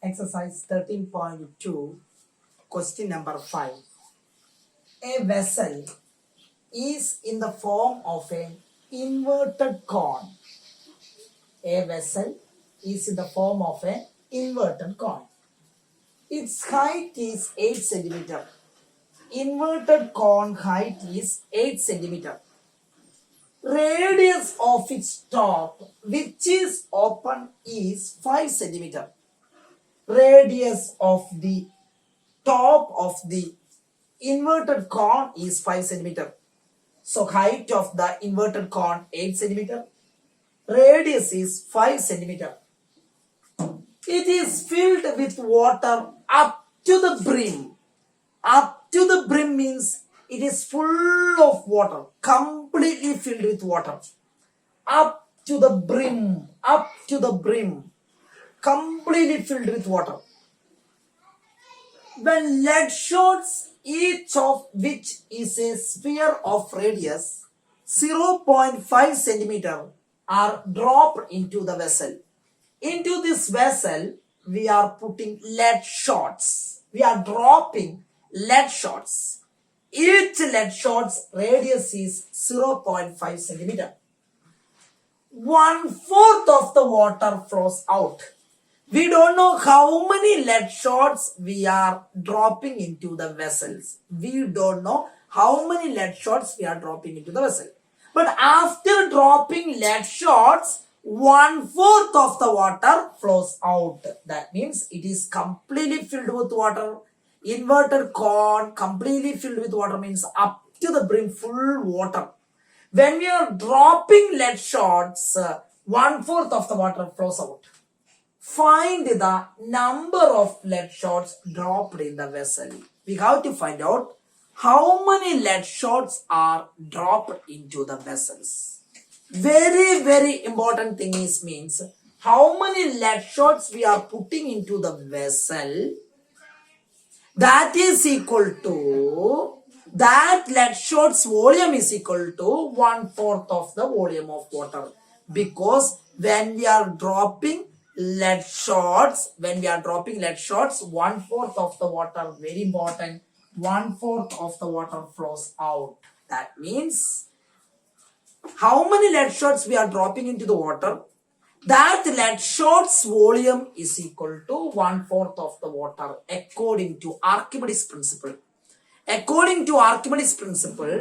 Exercise 13.2, question number 5. A vessel is in the form of an inverted cone. A vessel is in the form of an inverted cone. Its height is 8 cm. Inverted cone height is 8 cm. Radius of its top, which is open, is 5 cm. Radius of the top of the inverted cone is 5 cm. So height of the inverted cone 8 cm. Radius is 5 cm. It is filled with water up to the brim. Up to the brim means it is full of water, completely filled with water. Up to the brim, completely filled with water. When lead shots, each of which is a sphere of radius 0.5 centimeter, are dropped into the vessel. Into this vessel, we are putting lead shots. We are dropping lead shots. Each lead shot's radius is 0.5 centimeter. 1/4 of the water flows out. We don't know how many lead shots we are dropping into the vessels. We don't know how many lead shots we are dropping into the vessel. But after dropping lead shots, 1/4 of the water flows out. That means it is completely filled with water. Inverted cone, completely filled with water means up to the brim, full water. When we are dropping lead shots, 1/4 of the water flows out. Find the number of lead shots dropped in the vessel. We have to find out how many lead shots are dropped into the vessels. Very, very important thing is means how many lead shots we are putting into the vessel. That is equal to, that lead shots volume is equal to 1/4 of the volume of water. Because when we are dropping lead shots, 1/4 of the water, very important, 1/4 of the water flows out. That means how many lead shots we are dropping into the water, that lead shots volume is equal to 1/4 of the water according to Archimedes principle. According to Archimedes principle,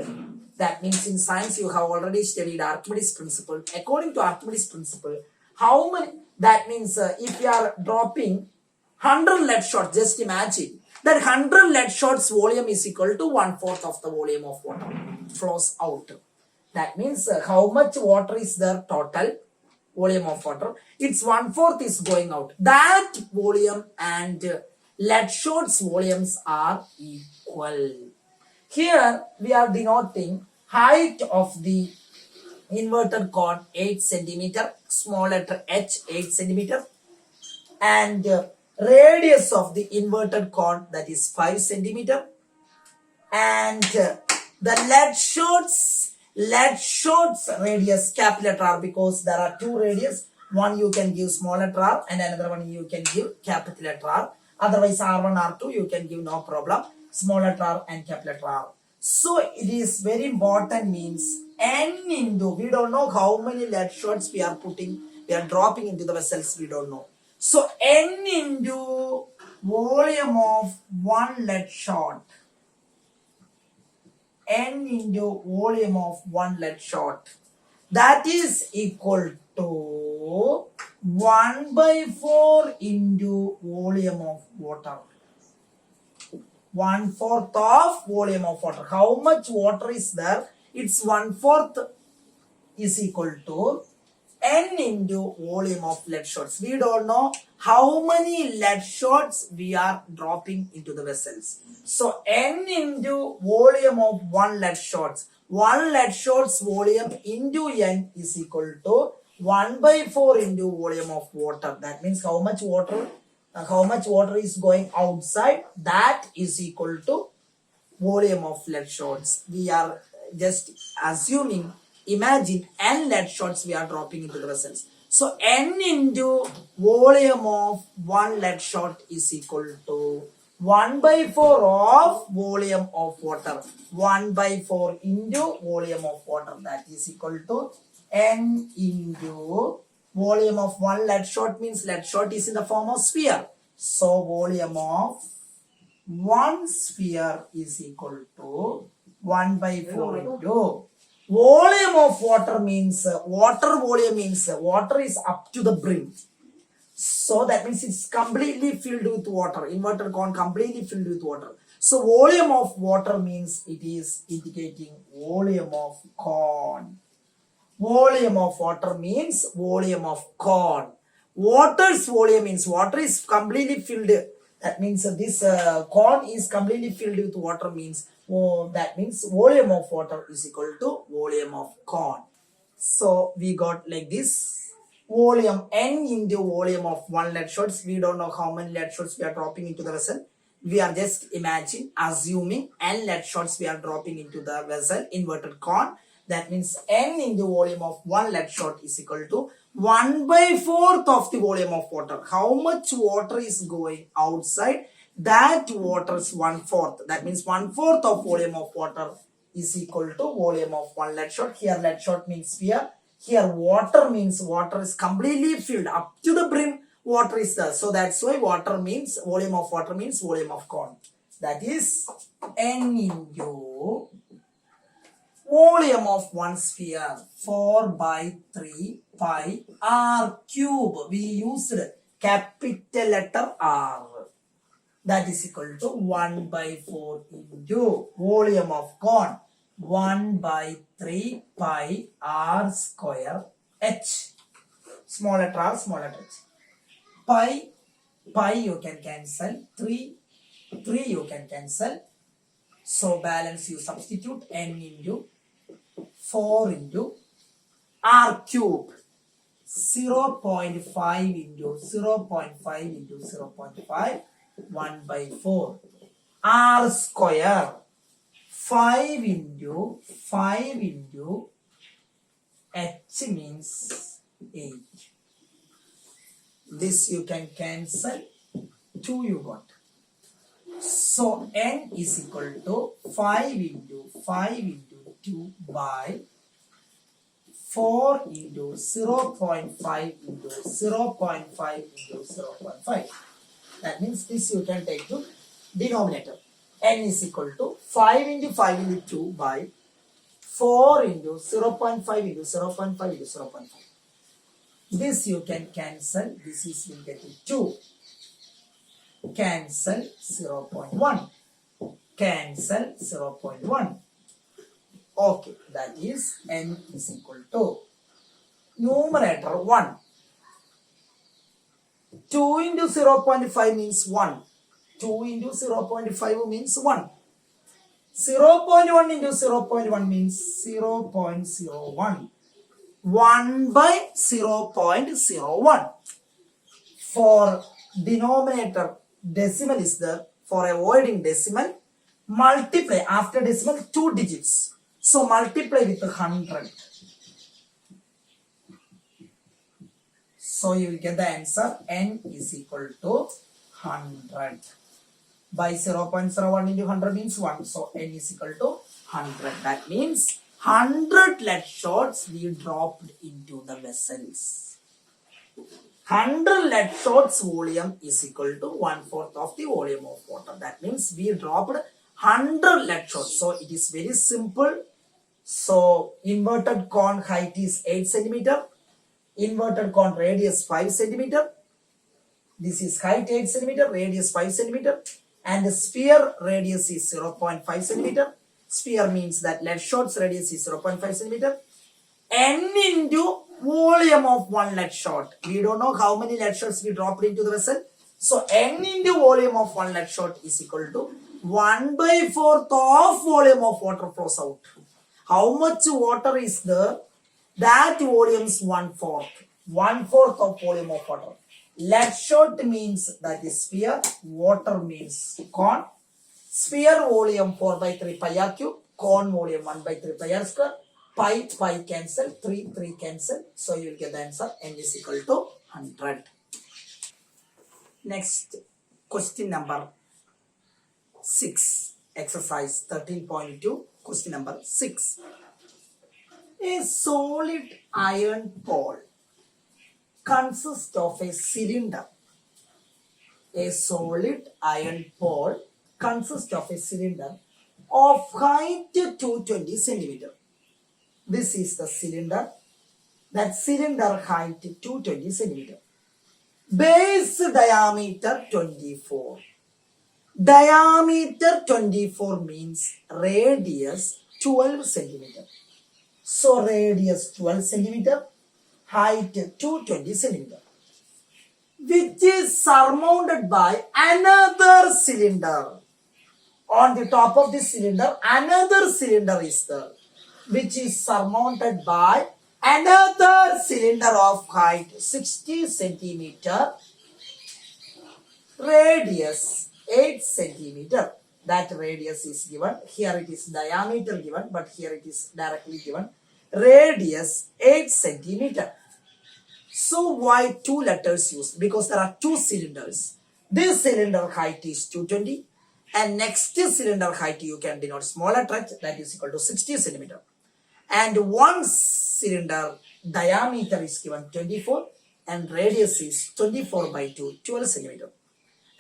that means in science you have already studied Archimedes principle. According to Archimedes principle, how many, that means if you are dropping 100 lead shots, just imagine that 100 lead shots volume is equal to 1/4 of the volume of water flows out. That means how much water is there total volume of water? It's 1/4 is going out. That volume and lead shots volumes are equal. Here we are denoting height of the inverted cone 8 centimeter, small letter h 8 centimeter, and radius of the inverted cone, that is 5 centimeter, and the lead shots radius capital letter R, because there are two radius. One you can give small letter R and another one you can give capital letter R. Otherwise R1, R2 you can give, no problem, small letter R and capital letter R. So it is very important, means n into, we don't know how many lead shots we are dropping into the vessels, we don't know. So n into volume of one lead shot. N into volume of one lead shot. That is equal to 1/4 into volume of water. 1/4 of volume of water. How much water is there? It's 1/4 is equal to n into volume of lead shots. We don't know how many lead shots we are dropping into the vessels. So n into volume of one lead shots. One lead shots volume into n is equal to 1/4 into volume of water. That means how much water is going outside, that is equal to volume of lead shots. We are just assuming, imagine n lead shots we are dropping into the vessels. So N into volume of one lead shot is equal to 1 by 4 of volume of water. 1 by 4 into volume of water, that is equal to N into volume of one lead shot, means lead shot is in the form of sphere. So volume of one sphere is equal to 1 by 4 into volume of water, means water volume means water is up to the brim. So that means it's completely filled with water. Inverted cone completely filled with water. So volume of water means it is indicating volume of cone. Volume of water means volume of cone. Water's volume means water is completely filled. That means this cone is completely filled with water, means that means volume of water is equal to volume of cone. So we got like this. Volume N into volume of one lead shots. We don't know how many lead shots we are dropping into the vessel. We are just assuming N lead shots we are dropping into the vessel, inverted cone. That means N into volume of one lead shot is equal to 1 by 4th of the volume of water. How much water is going outside? That water is 1/4. That means 1/4 of volume of water is equal to volume of one lead shot. Here lead shot means sphere. Here water means water is completely filled up to the brim. Water is there. So that's why water means volume of water means volume of cone. That is N into volume of one sphere 4 by 3 pi r cube. We used capital letter R. That is equal to 1 by 4 into volume of cone 1 by 3 pi r square h. Small letter r, small letter h. Pi you can cancel. 3 you can cancel. So balance you substitute N into 4 into r cube 0.5 into 0.5 into 0.5 1 by 4 r square 5 into h means 8. This you can cancel. 2 you got. So N is equal to 5 into 2 by 4 into 0.5 into 0.5 into 0.5. That means this you can take to denominator. N is equal to 5 into 5 into 2 by 4 into 0.5 into 0.5 into 0.5. This you can cancel. This is will get 2. Cancel 0.1. Cancel 0.1. Okay, that is N is equal to numerator 1. 2 into 0.5 means 1. 2 into 0.5 means 1. 0.1 into 0.1 means 0.01. 1 by 0.01. For denominator, decimal is there. For avoiding decimal, multiply after decimal 2 digits. So multiply with 100. So you will get the answer. N is equal to 100. By 0.01 into 100 means 1. So N is equal to 100. That means 100 lead shots we dropped into the vessels. 100 lead shots volume is equal to 1/4 of the volume of water. That means we dropped 100 lead shots. So it is very simple. So inverted cone height is 8 centimeter. Inverted cone radius 5 centimeter. This is height 8 centimeter, radius 5 centimeter. And the sphere radius is 0.5 centimeter. Sphere means that lead shot's radius is 0.5 centimeter. N into volume of one lead shot. We don't know how many lead shots we dropped into the vessel. So N into volume of one lead shot is equal to 1 by 4th of volume of water flows out. How much water is there? That volume is 1/4. 1/4 of volume of water. Lead shot means that is sphere. Water means cone. Sphere volume 4 by 3 pi r cube. Cone volume 1 by 3 pi r square. pi cancel, 3 cancel. So you will get the answer n is equal to 100. Next, question number 6. Exercise 13.2. Question number 6. A solid iron pole consists of a cylinder. A solid iron pole consists of a cylinder of height 220 centimeter. This is the cylinder. That cylinder height 220 centimeter. Base diameter 24. Diameter 24 means radius 12 centimeter. So radius 12 centimeter, height 220 centimeter, which is surmounted by another cylinder. On the top of this cylinder, another cylinder is there, which is surmounted by another cylinder of height 60 centimeter, radius 8 centimeter. That radius is given. Here it is diameter given, but here it is directly given. Radius 8 centimeter. So why 2 letters used? Because there are 2 cylinders. This cylinder height is 220, and next cylinder height you can denote smaller touch, that is equal to 60 centimeter. And one cylinder diameter is given 24 and radius is 24 by 2, 12 centimeter.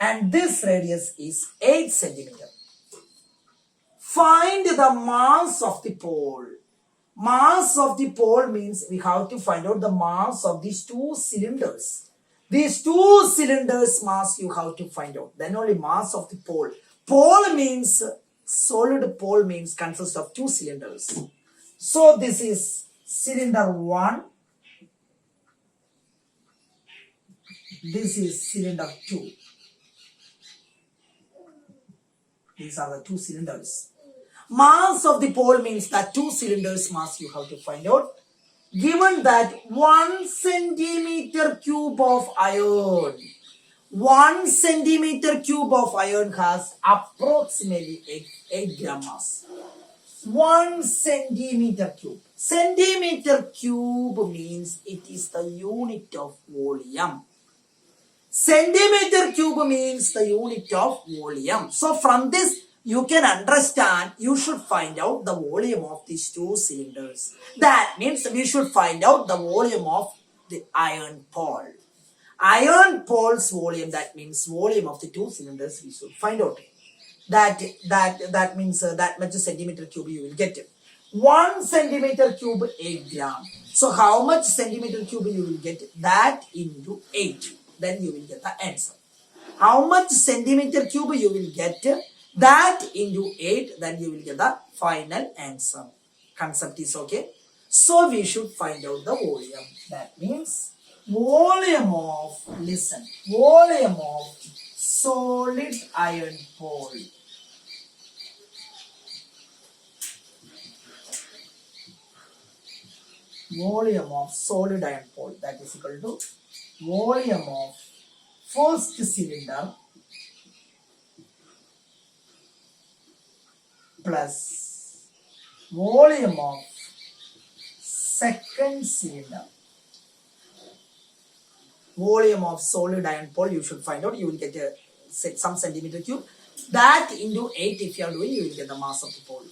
And this radius is 8 centimeter. Find the mass of the pole. Mass of the pole means we have to find out the mass of these 2 cylinders. These 2 cylinders mass you have to find out. Then only mass of the pole. Pole means, solid pole means consists of 2 cylinders. So this is cylinder 1. This is cylinder 2. These are the 2 cylinders. Mass of the pole means that 2 cylinders mass you have to find out. Given that 1 centimeter cube of iron, 1 centimeter cube of iron has approximately 8 gram mass. 1 centimeter cube. Centimeter cube means it is the unit of volume. Centimeter cube means the unit of volume. So from this you can understand, you should find out the volume of these 2 cylinders. That means we should find out the volume of the iron pole. Iron pole's volume, that means volume of the 2 cylinders we should find out. That means that much centimeter cube you will get. 1 centimeter cube 8 gram. So how much centimeter cube you will get? That into 8. Then you will get the answer. How much centimeter cube you will get? That into 8, then you will get the final answer. Concept is okay. So we should find out the volume. That means volume of, listen, volume of solid iron pole. Volume of solid iron pole, that is equal to volume of first cylinder plus volume of second cylinder. Volume of solid iron pole you should find out. You will get some centimeter cube. That into 8 if you are doing, you will get the mass of the pole.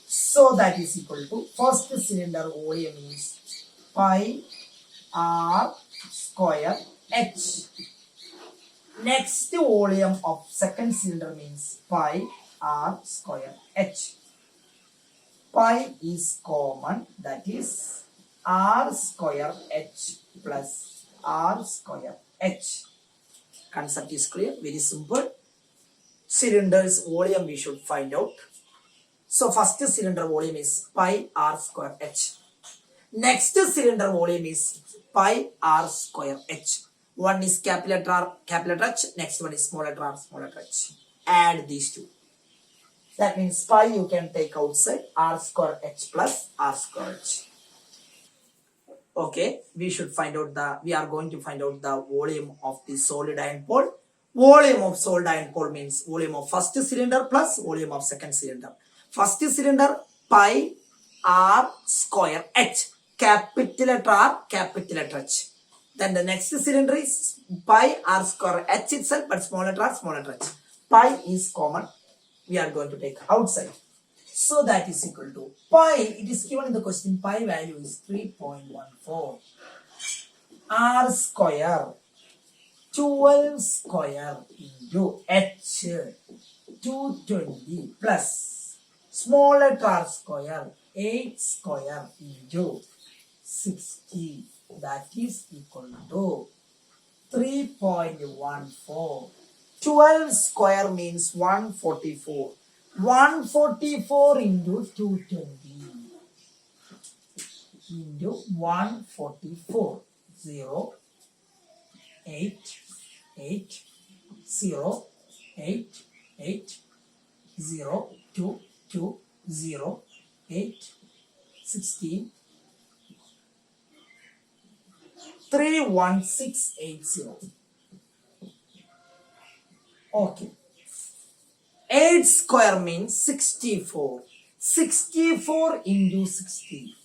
So that is equal to first cylinder volume is pi r square h. Next volume of second cylinder means pi r square h. Pi is common, that is r square h plus r square h. Concept is clear, very simple. Cylinder's volume we should find out. So first cylinder volume is pi r square h. Next cylinder volume is pi r square h. One is capital H, next one is small letter r, small letter h. Add these two. That means pi you can take outside, r square h plus r square h. Okay, we are going to find out the volume of the solid iron pole. Volume of solid iron pole means volume of first cylinder plus volume of second cylinder. First cylinder pi R square H. Capital letter R, capital letter H. Then the next cylinder is pi R square H itself, but small letter R, small letter H. Pi is common. We are going to take outside. So that is equal to pi. It is given in the question. Pi value is 3.14. R square 12 square into H 220 plus small letter R square 8 square into 60. That is equal to 3.14. 12 square means 144. 144 into 220 into 144. 0, 8, 8, 0, 8, 8, 0, 2, 2, 0, 8, 16, 31680. Okay. 8 square means 64. 64 into 60.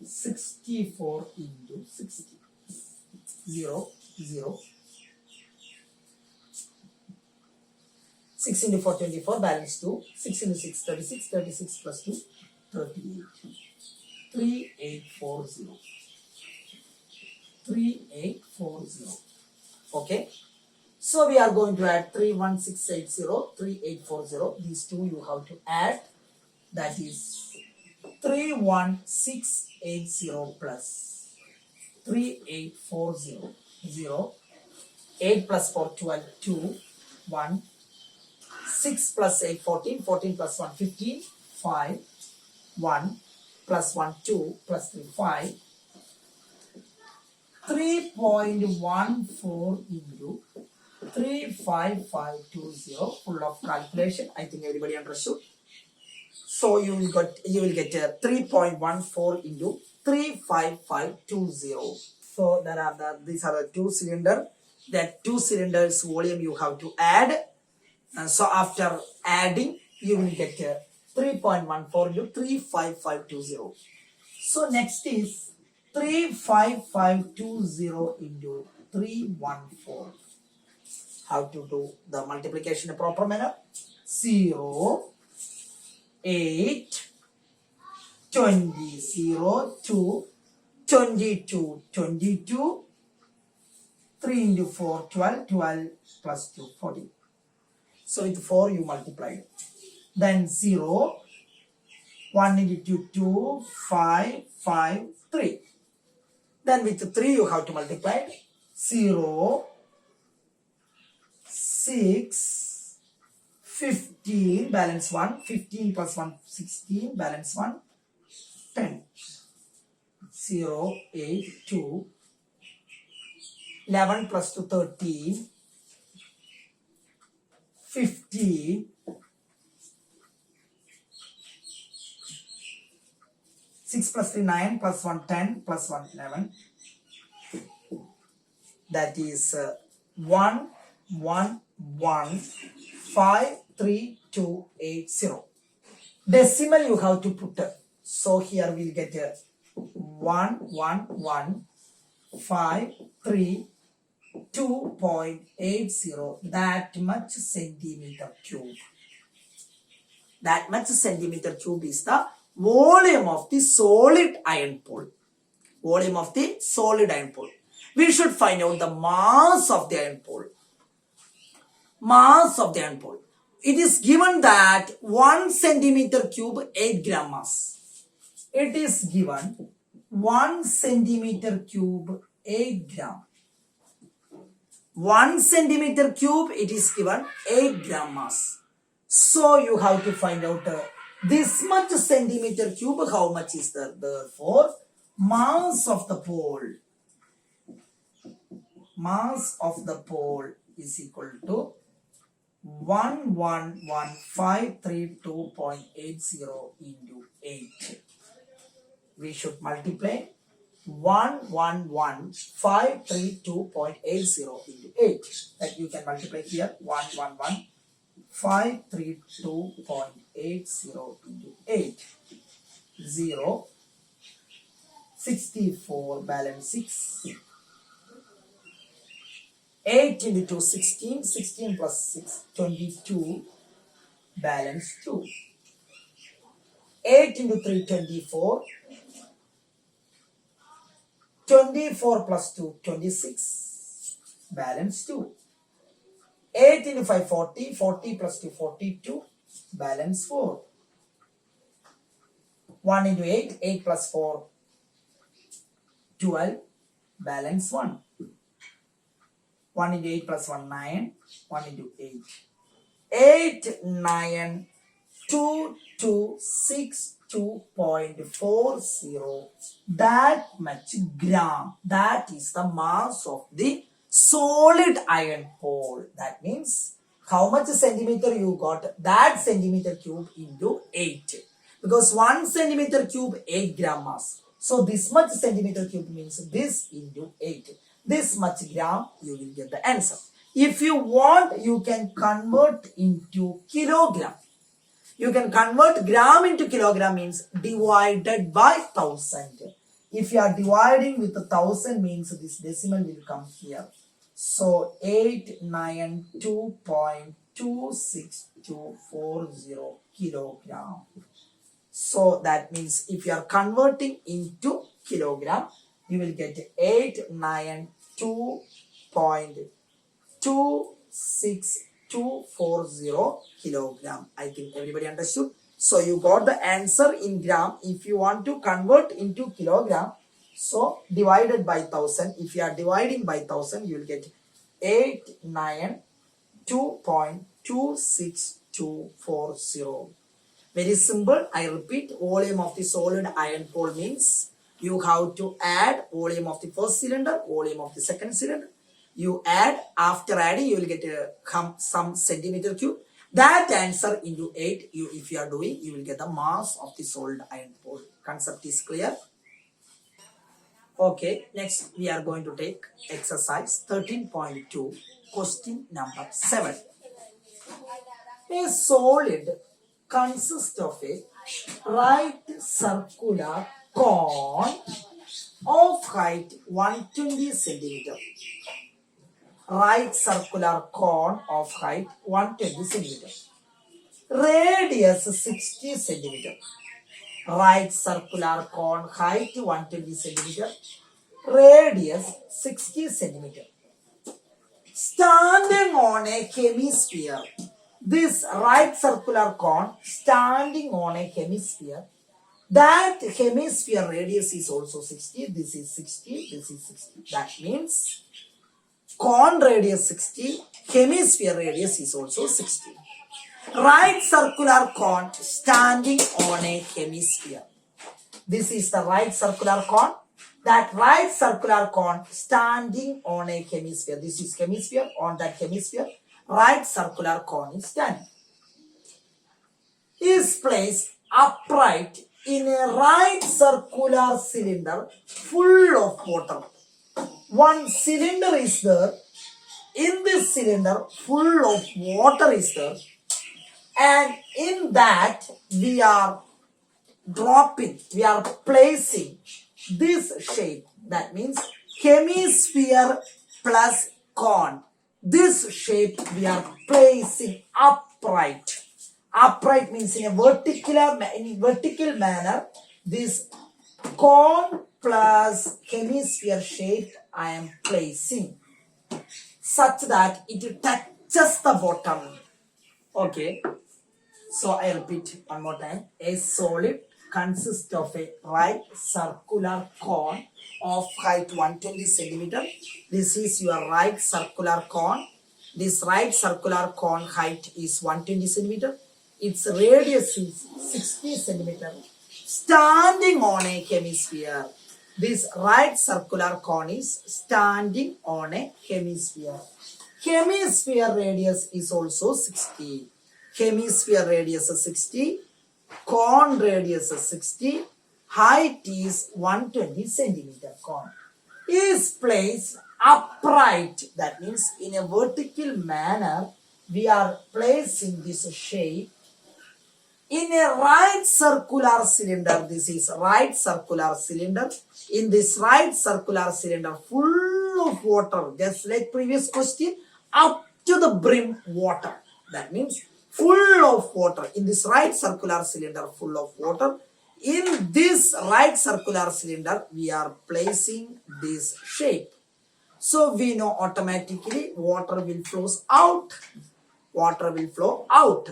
64 into 60. 0, 0. 6 into 4, 24, balance 2. 6 into 6, 36. 36 plus 2, 38. 3840. 3840. Okay. So we are going to add 31680, 3840. These two you have to add. That is 31680 plus 3840. 0. 8 plus 4, 12, 2, 1. 6 plus 8, 14. 14 plus 1, 15. 5. 1 plus 1, 2 plus 3, 5. 3.14 into 35520. Full of calculation. I think everybody understood. So you will get 3.14 into 35520. So these are the two cylinders. That two cylinders volume you have to add. And so after adding, you will get 3.14 into 35520. So next is 35520 into 314. How to do the multiplication in a proper manner? 0, 8, 20, 0, 2, 22, 22, 3 into 4, 12, 12 plus 2, 14. So with 4 you multiply. Then 0, 1 into 2, 5, 5, 3. Then with 3 you have to multiply. 0, 6, 15, balance 1. 15 plus 1, 16, balance 1, 10. 0, 8, 2. 11 plus 2, 13. 15. 6 plus 3, 9, plus 1, 10, plus 1, 11. That is 1, 1, 1, 5, 3, 2, 8, 0. Decimal you have to put. So here we'll get 1, 1, 1, 5, 3, 2.80. That much centimeter cube. That much centimeter cube is the volume of the solid iron pole. Volume of the solid iron pole. We should find out the mass of the iron pole. Mass of the iron pole. It is given that 1 centimeter cube 8 gram mass. It is given 1 centimeter cube 8 gram. 1 centimeter cube it is given 8 gram mass. So you have to find out this much centimeter cube, how much is there? Therefore, mass of the pole. Mass of the pole is equal to 111,532.80 into 8. We should multiply 111,532.80 into 8. That you can multiply here 111,532.80 into 8. 0, 64, balance 6. 8 into 2, 16, 16 plus 6, 22, balance 2. 8 into 3, 24, 24 plus 2, 26, balance 2. 8 into 5, 40, 40 plus 2, 42, balance 4. 1 into 8, 8 plus 4, 12, balance 1. 1 into 8 plus 1, 9, 1 into 8. 8, 9, 2, 2, 6, 2.40. That much gram. That is the mass of the solid iron ore. That means how much centimeter you got? That centimeter cube into 8. Because 1 centimeter cube 8 gram mass. So this much centimeter cube means this into 8. This much gram, you will get the answer. If you want, you can convert into kilogram. You can convert gram into kilogram means divided by 1000. If you are dividing with 1000 means this decimal will come here. So 892.26240 kilogram. So that means if you are converting into kilogram, you will get 892.26240 kilogram. I think everybody understood. So you got the answer in gram. If you want to convert into kilogram, so divided by 1000. If you are dividing by 1000, you will get 892.26240. Very simple. I repeat, volume of the solid iron ore means you have to add volume of the first cylinder, volume of the second cylinder. You add, after adding, you will get some centimeter cube. That answer into 8, if you are doing, you will get the mass of the solid iron ore. Concept is clear? Okay, next we are going to take exercise 13.2, question number 7. A solid consists of a right circular cone of height 120 centimeter. Right circular cone of height 120 centimeter. Radius 60 centimeter. Right circular cone height 120 centimeter. Radius 60 centimeter. Standing on a hemisphere. This right circular cone standing on a hemisphere. That hemisphere radius is also 60. This is 60. This is 60. That means cone radius 60. Hemisphere radius is also 60. Right circular cone standing on a hemisphere. This is the right circular cone. That right circular cone standing on a hemisphere. This is hemisphere. On that hemisphere, right circular cone is standing. Is placed upright in a right circular cylinder full of water. One cylinder is there. In this cylinder, full of water is there. And in that, we are placing this shape. That means hemisphere plus cone. This shape we are placing upright. Upright means in a vertical manner. This cone plus hemisphere shape I am placing such that it touches the bottom. Okay. So I repeat one more time. A solid consists of a right circular cone of height 120 centimeter. This is your right circular cone. This right circular cone height is 120 centimeter. Its radius is 60 centimeter. Standing on a hemisphere. This right circular cone is standing on a hemisphere. Hemisphere radius is also 60. Hemisphere radius is 60. Cone radius is 60. Height is 120 centimeter. Cone is placed upright. That means in a vertical manner we are placing this shape In a right circular cylinder, this is right circular cylinder. In this right circular cylinder, full of water, just like previous question, up to the brim water. That means full of water. In this right circular cylinder, full of water. In this right circular cylinder, we are placing this shape. So we know automatically water will flow out. Water will flow out.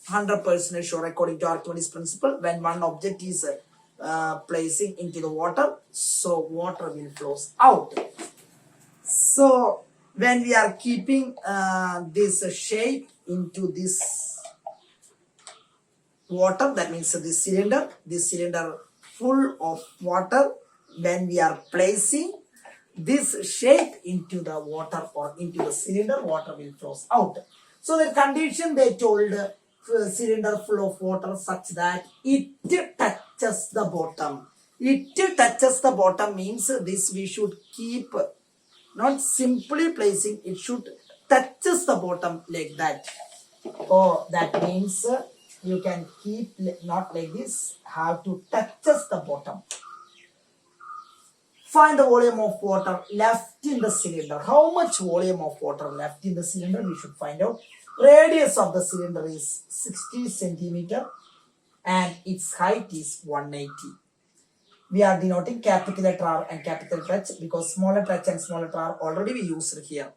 100% sure according to Archimedes principle. When one object is placing into the water, so water will flow out. So when we are keeping this shape into this water, that means this cylinder full of water, when we are placing this shape into the water or into the cylinder, water will flow out. So the condition they told, cylinder full of water such that it touches the bottom. It touches the bottom means this we should keep, not simply placing, it should touches the bottom like that. Oh, that means you can keep not like this, have to touches the bottom. Find the volume of water left in the cylinder. How much volume of water left in the cylinder we should find out. Radius of the cylinder is 60 centimeter and its height is 180. We are denoting capital letter R and capital letter H because small letter H and small letter R already we used here.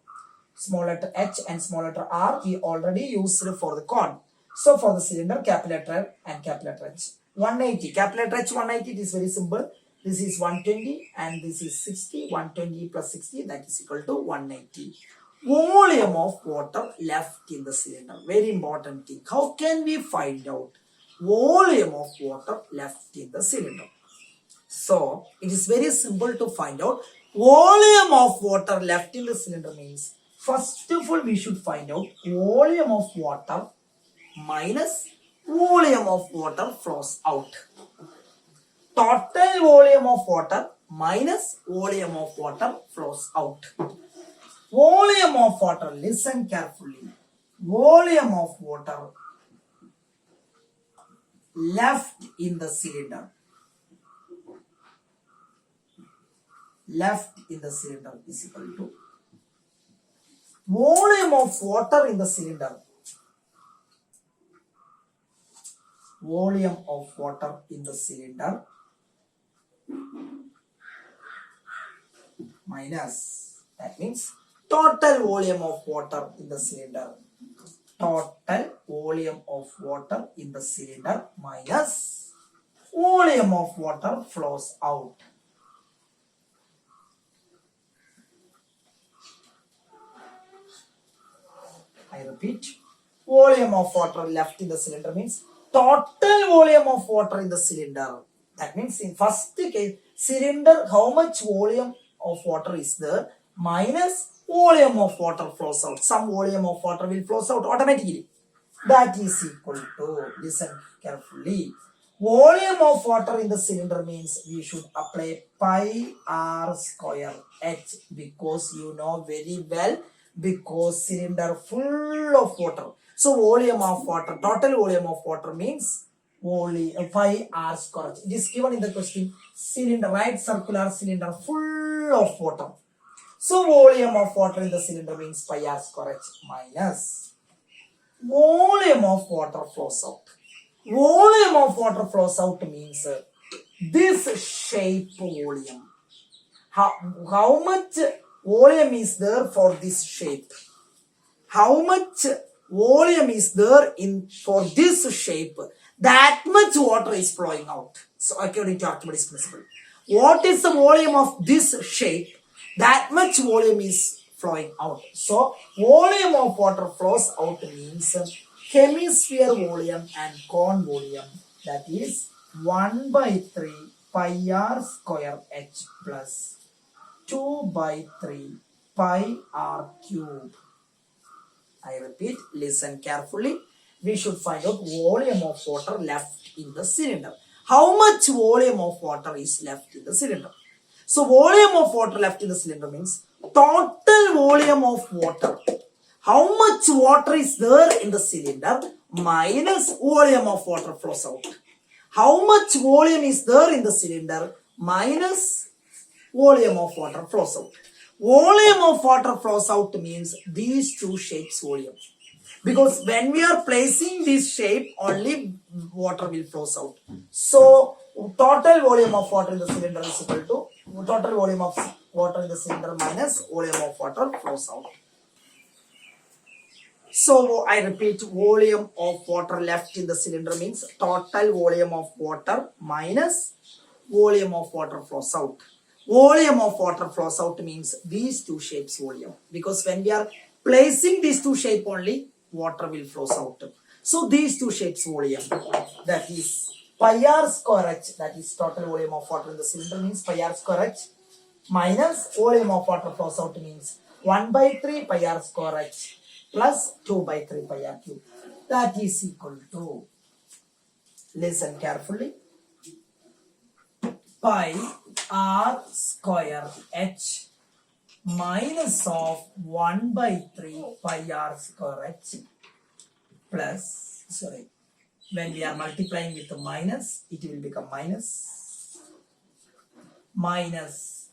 Small letter H and small letter R we already used for the cone. So for the cylinder, capital letter and capital letter H. 180, capital letter H 180, it is very simple. This is 120 and this is 60. 120 plus 60, that is equal to 180. Volume of water left in the cylinder. Very important thing. How can we find out volume of water left in the cylinder? So it is very simple to find out volume of water left in the cylinder means, first of all we should find out volume of water minus volume of water flows out. Total volume of water minus volume of water flows out. Volume of water, listen carefully. Volume of water left in the cylinder. Left in the cylinder is equal to volume of water in the cylinder. Volume of water in the cylinder minus, that means total volume of water in the cylinder. Total volume of water in the cylinder minus volume of water flows out. I repeat, volume of water left in the cylinder means total volume of water in the cylinder. That means in first case, cylinder, how much volume of water is there minus volume of water flows out. Some volume of water will flow out automatically. That is equal to, listen carefully, volume of water in the cylinder means we should apply pi r square h, because you know very well, because cylinder full of water. So volume of water, total volume of water means pi r square h. It is given in the question, cylinder, right circular cylinder full of water. So volume of water in the cylinder means pi r square h minus volume of water flows out. Volume of water flows out means this shape volume. How much volume is there for this shape? How much volume is there for this shape? That much water is flowing out. So according to Archimedes principle, what is the volume of this shape? That much volume is flowing out. So volume of water flows out means hemisphere volume and cone volume, that is 1 by 3 pi r square h plus 2 by 3 pi r cube. I repeat, listen carefully. We should find out volume of water left in the cylinder. How much volume of water is left in the cylinder? So volume of water left in the cylinder means total volume of water. How much water is there in the cylinder? minus volume of water flows out. How much volume is there in the cylinder minus volume of water flows out. Volume of water flows out means these two shapes volume. Because when we are placing this shape, only water will flows out. So total volume of water in the cylinder is equal to total volume of water in the cylinder minus volume of water flows out. So I repeat, volume of water left in the cylinder means total volume of water minus volume of water flows out. Volume of water flows out means these two shapes volume. Because when we are placing these two shapes only, water will flows out. So these two shapes volume, that is pi r square h, that is total volume of water in the cylinder means pi r square h minus volume of water flows out means 1 by 3 pi r square h plus 2 by 3 pi r cube. That is equal to, listen carefully, pi r square h minus of 1 by 3 pi r square h plus, when we are multiplying with the minus, it will become minus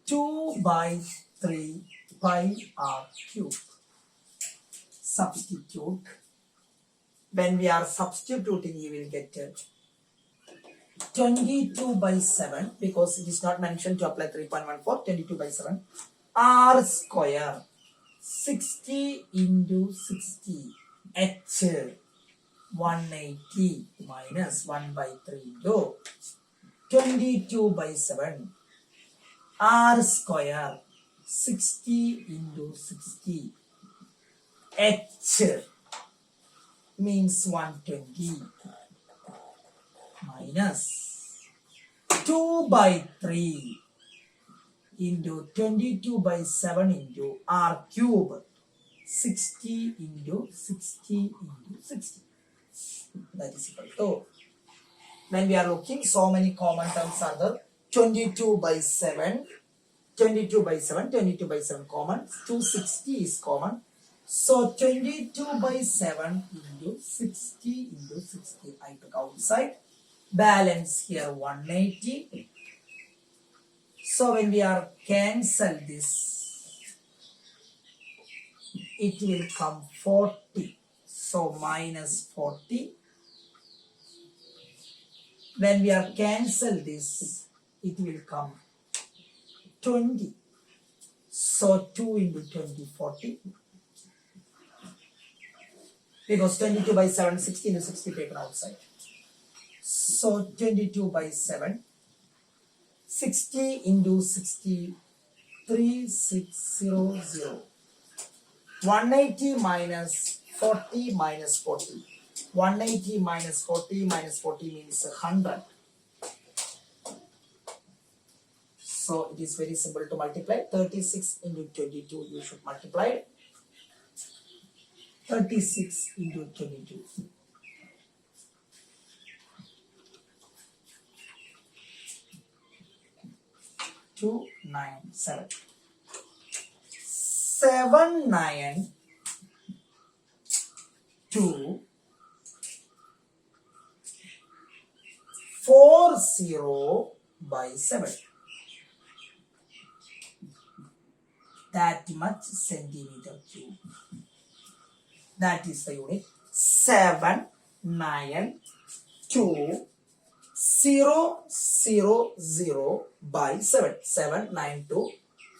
2 by 3 pi r cube. Substitute. When we are substituting, you will get 22 by 7, because it is not mentioned to apply 3.14, 22 by 7, r square 60 into 60 h 180 minus 1 by 3 into 22 by 7 r square 60 into 60 h means 120 minus 2 by 3 into 22 by 7 into r cube 60 into 60 into 60. That is equal to, when we are looking, so many common terms are there. 22 by 7 common, 260 is common. So 22 by 7 into 60 into 60, I took outside. Balance here 180. So when we are cancel this, it will come 40. So minus 40. When we are cancel this, it will come 20. So 2 into 20, 40. Because 22 by 7, 60 into 60 taken outside. So 22 by 7, 60 into 60, 3600. 180 minus 40 minus 40. 180 minus 40 minus 40 means 100. So it is very simple to multiply. 36 into 22, you should multiply. 36 into 22. 297. 792 40 by 7. That much centimeter cube. That is the unit. 792 000 by 7. 792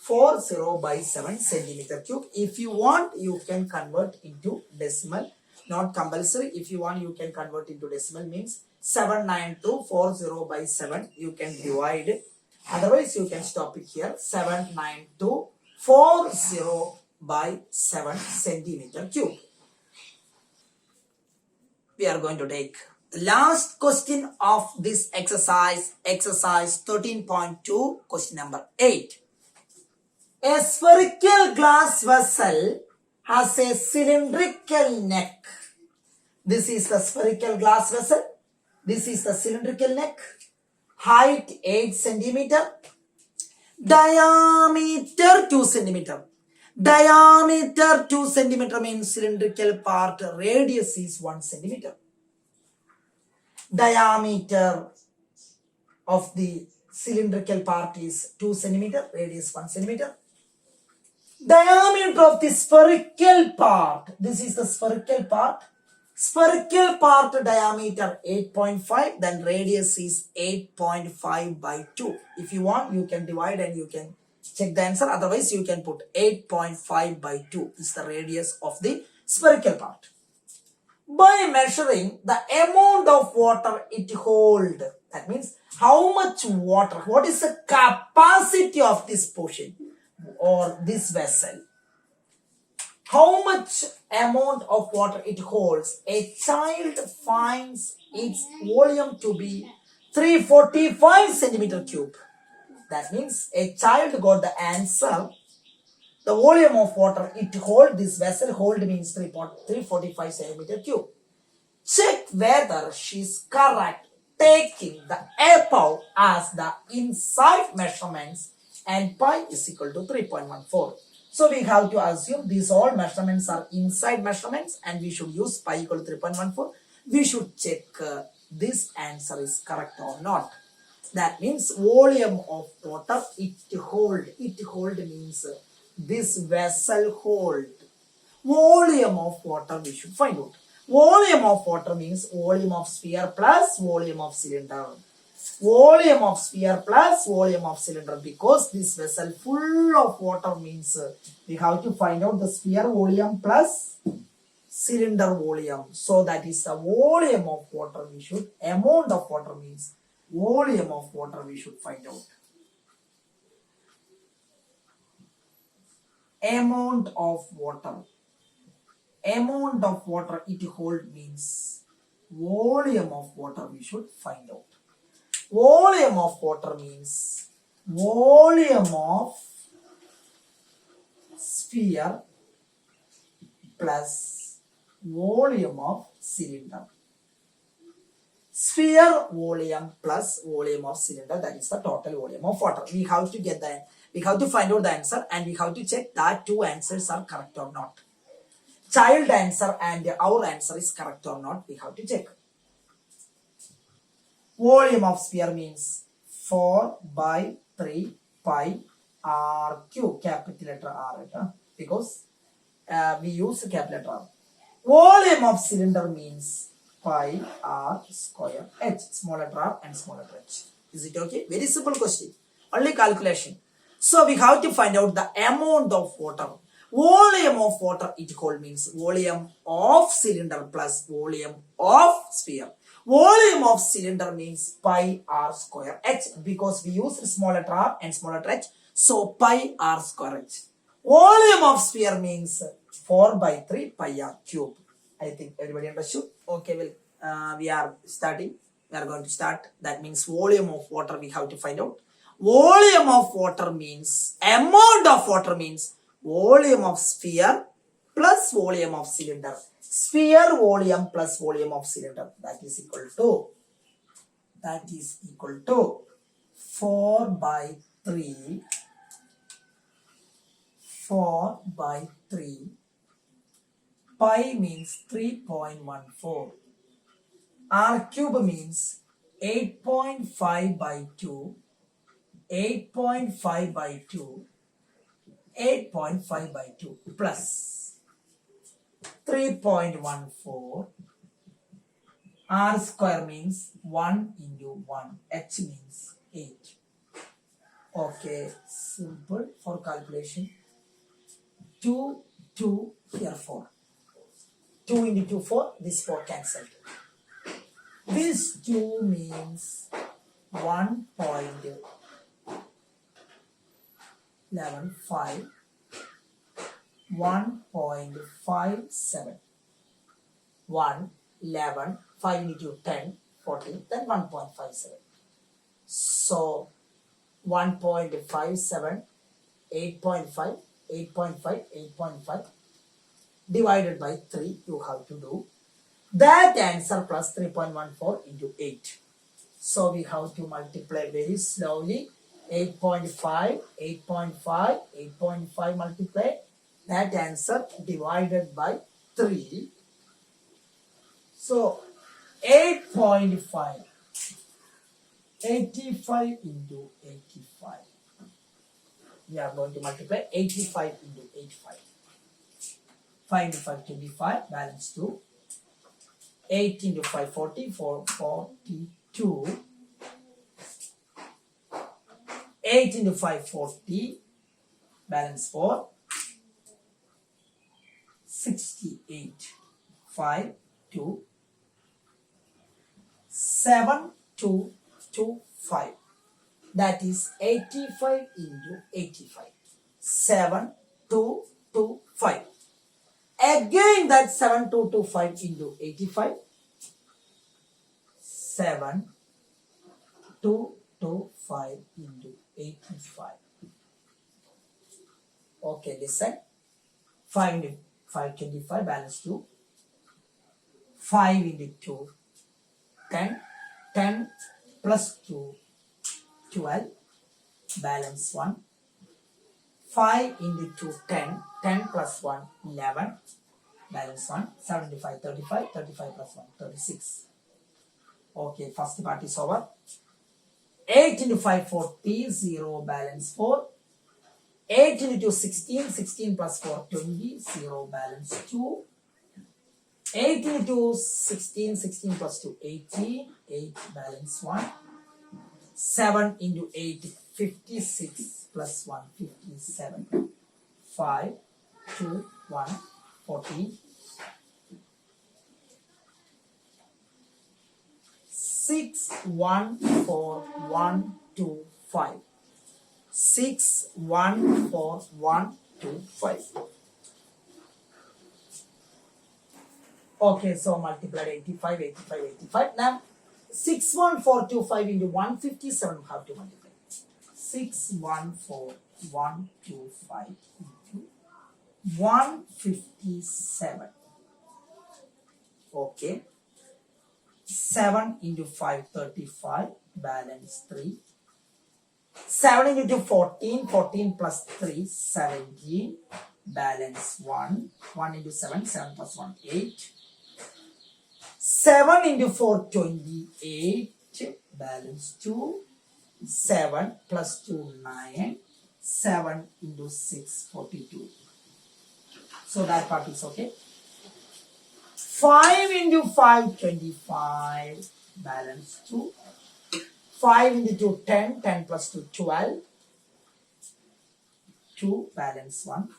40 by 7 centimeter cube. If you want, you can convert into decimal. Not compulsory. If you want, you can convert into decimal, means 792 40 by 7. You can divide. Otherwise, you can stop it here. 792 40 by 7 centimeter cube. We are going to take the last question of this exercise, exercise 13.2, question number 8. A spherical glass vessel has a cylindrical neck. This is the spherical glass vessel. This is the cylindrical neck. Height 8 centimeter. Diameter 2 centimeter. Diameter 2 centimeter means cylindrical part, radius is 1 centimeter. Diameter of the cylindrical part is 2 centimeter, radius 1 centimeter. Diameter of the spherical part, this is the spherical part. Spherical part diameter 8.5, then radius is 8.5 by 2. If you want, you can divide and you can check the answer. Otherwise, you can put 8.5 by 2 is the radius of the spherical part. By measuring the amount of water it holds, that means how much water, what is the capacity of this portion or this vessel, how much amount of water it holds, a child finds its volume to be 345 centimeter cube. That means a child got the answer. The volume of water it hold, this vessel hold means 345 centimeter cube. Check whether she is correct taking the above as the inside measurements and pi is equal to 3.14. So we have to assume these all measurements are inside measurements and we should use pi equal to 3.14. We should check this answer is correct or not. That means volume of water it hold means this vessel hold. Volume of water we should find out. Volume of water means volume of sphere plus volume of cylinder. Volume of sphere plus volume of cylinder, because this vessel full of water means we have to find out the sphere volume plus cylinder volume. So that is the volume of water we should, amount of water means volume of water we should find out. Amount of water. Amount of water it hold means volume of water we should find out. Volume of water means volume of sphere plus volume of cylinder. Sphere volume plus volume of cylinder, that is the total volume of water. We have to get that. We have to find out the answer and we have to check that two answers are correct or not. Child answer and our answer is correct or not, we have to check. Volume of sphere means 4 by 3 pi r cube, capital letter R, because we use capital letter R. Volume of cylinder means pi r square h, small letter r and small letter h. Is it okay? Very simple question, only calculation. So we have to find out the amount of water. Volume of water it hold means volume of cylinder plus volume of sphere. Volume of cylinder means pi r square h, because we use small letter r and small letter h. So pi r square h. Volume of sphere means 4 by 3 pi r cube. I think everybody understood. Okay, well, we are starting. We are going to start. That means volume of water we have to find out. Volume of water means, amount of water means volume of sphere plus volume of cylinder. Sphere volume plus volume of cylinder, that is equal to 4 by 3 pi means 3.14, r cube means 8.5 by 2, 8.5 by 2, 8.5 by 2 plus 3.14, r square means 1 into 1, h means 8. Okay, simple for calculation. 2, 2, here 4. 2 into 2, 4, this 4 cancelled. This 2 means 1.11, 5, 1.57, 1, 11, 5 into 10, 14, then 1.57. So 1.57, 8.5, 8.5, 8.5 divided by 3 you have to do. That answer plus 3.14 into 8. So we have to multiply very slowly. 8.5, 8.5, 8.5 multiply That answer divided by 3. So 8.5. 85 into 85. We are going to multiply 85 into 85. 5 into 5, 25, balance 2. 8 into 5, 40, 42. 8 into 5, 40, balance 4. 68. 5, 2. 7, 2, 2, 5. That is 85 into 85. 7, 2, 2, 5. Again that 7, 2, 2, 5 into 85. 7, 2, 2, 5 into 85. Okay, listen. 5 into 5, 25, balance 2. 5 into 2, 10. 10 plus 2, 12, balance 1. 5 into 2, 10. 10 plus 1, 11, balance 1. 75, 35. 35 plus 1, 36. Okay, first part is over. 8 into 5, 40. 0, balance 4. 8 into 2, 16. 16 plus 4, 20. 0, balance 2. 8 into 2, 16. 16 plus 2, 18. 8, balance 1. 7 into 8, 56 plus 1, 57. 5, 2, 1, 14. 6, 1, 4, 1, 2, 5. 6, 1, 4, 1, 2, 5. Okay, so multiplied 85, 85, 85. Now 6, 1, 4, 2, 5 into 157 we have to multiply. 6, 1, 4, 1, 2, 5 into 157. Okay. 7 into 5, 35, balance 3. 7 into 2, 14, 14 plus 3, 17, balance 1. 1 into 7, 7 plus 1, 8. 7 into 4, 28, balance 2. 7 plus 2, 9. 7 into 6, 42. So that part is okay. 5 into 5, 25, balance 2. 5 into 2, 10. 10 plus 2, 12. 2, balance 1.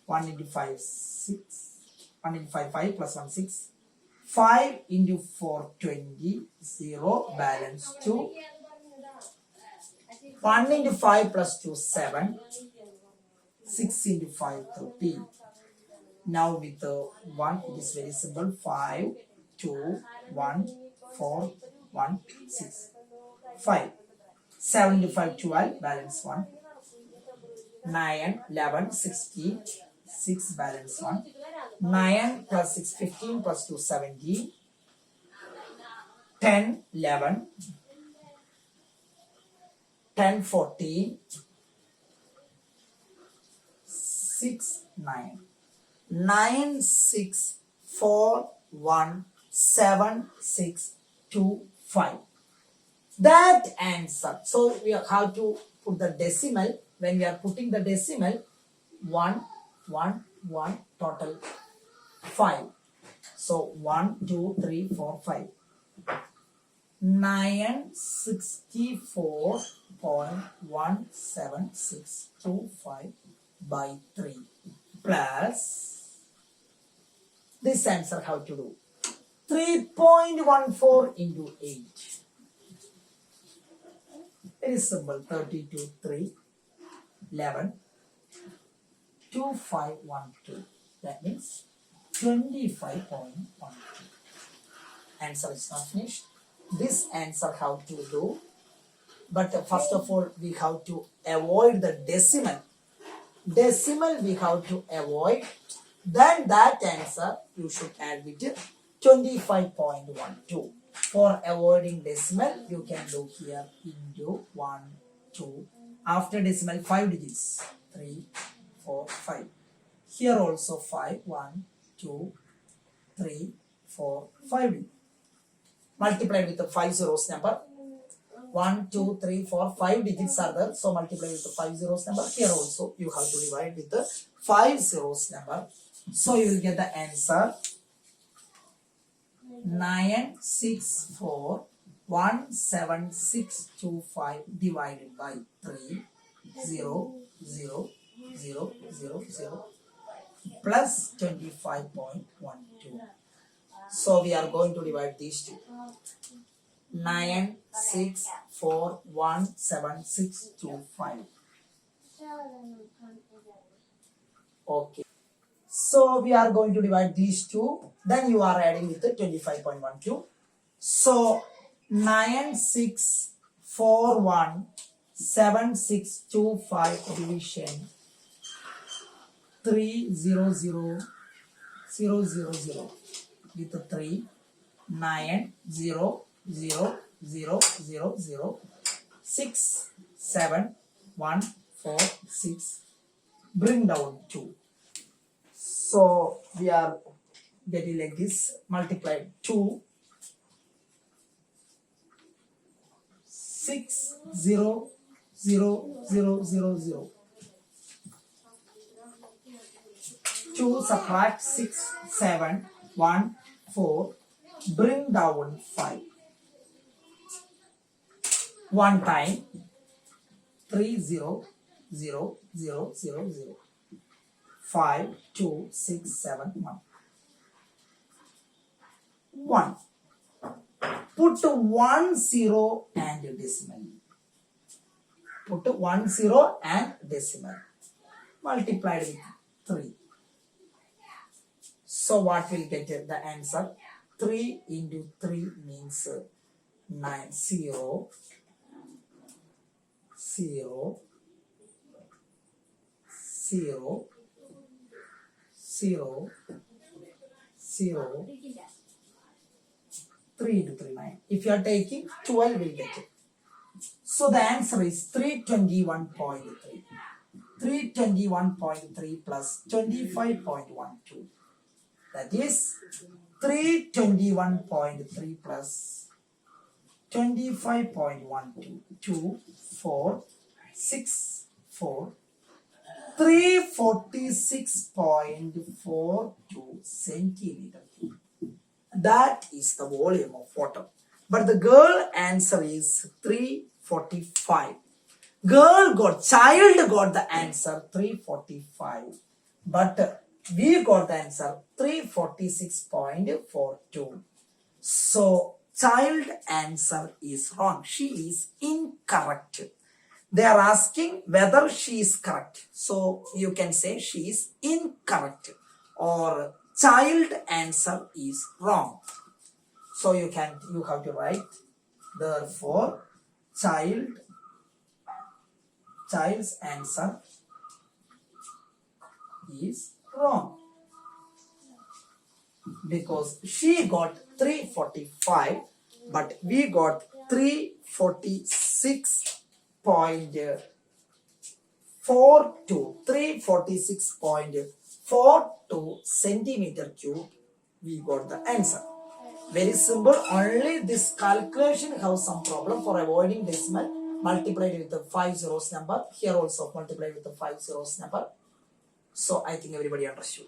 1 into 5, 6. 1 into 5, 5 plus 1, 6. 5 into 4, 20. 0, balance 2. 1 into 5 plus 2, 7. 6 into 5, 13. Now with the 1, it is very simple. 5, 2, 1, 4, 1, 6. 5. 7 into 5, 12, balance 1. 9, 11, 16, 6, balance 1. 9 plus 6, 15 plus 2, 17. 10, 11. 10, 14. 6, 9. 9, 6, 4, 1, 7, 6, 2, 5. That answer. So we have to put the decimal. When we are putting the decimal, 1, 1, 1, total 5. So 1, 2, 3, 4, 5. 964.17625 by 3 plus this answer how to do 3.14 into 8. Very simple. 32, 3, 11, 2512. That means 25.12. Answer is not finished. This answer how to do, but first of all we have to avoid the decimal. Decimal we have to avoid. Then that answer you should add with 25.12. For avoiding decimal, you can do here into 1, 2. After decimal, 5 digits. 3, 4, 5. Here also 5, 1, 2, 3, 4, 5. Multiplied with the 5 zeros number. 1, 2, 3, 4, 5 digits are there. So multiply with the 5 zeros number. Here also you have to divide with the 5 zeros number. So you will get the answer 9641765 divided by 3, 0, 0, 0, 0, 0 plus 25.12. So we are going to divide these two. 9641765. Okay. So we are going to divide these two. Then you are adding with the 25.12. So 96417625 division 300000 with the 3 9 0 0 0 0 0 6 7 1 4 6 bring down 2. So we are getting like this, multiplied 2 6 0 0 0 0 0. 2 subtract 6 7 1 4 bring down 5. One time 3 0 0 0 0 0 5 2 6 7 1 1. Put 1 0 and decimal. Put 1 0 and decimal. Multiplied with 3. So what will get the answer? 3 into 3 means 9 0 0 0 0 0 3 into 3 9. If you are taking 12 will get it. So the answer is 321.3. 321.3 plus 25.12. That is 321.3 plus 25.12. 2, 4, 6, 4. 346.42 centimeter cube. That is the volume of water. But the girl answer is 345. Child got the answer 345. But we got the answer 346.42. So child answer is wrong. She is incorrect. They are asking whether she is correct. So you can say she is incorrect or child answer is wrong. So you have to write therefore child's answer is wrong because she got 345 but we got 346.42 centimeter cube. We got the answer. Very simple. Only this calculation has some problem. For avoiding decimal, multiplied with the 5 zeros number. Here also multiplied with the 5 zeros number. So I think everybody understood.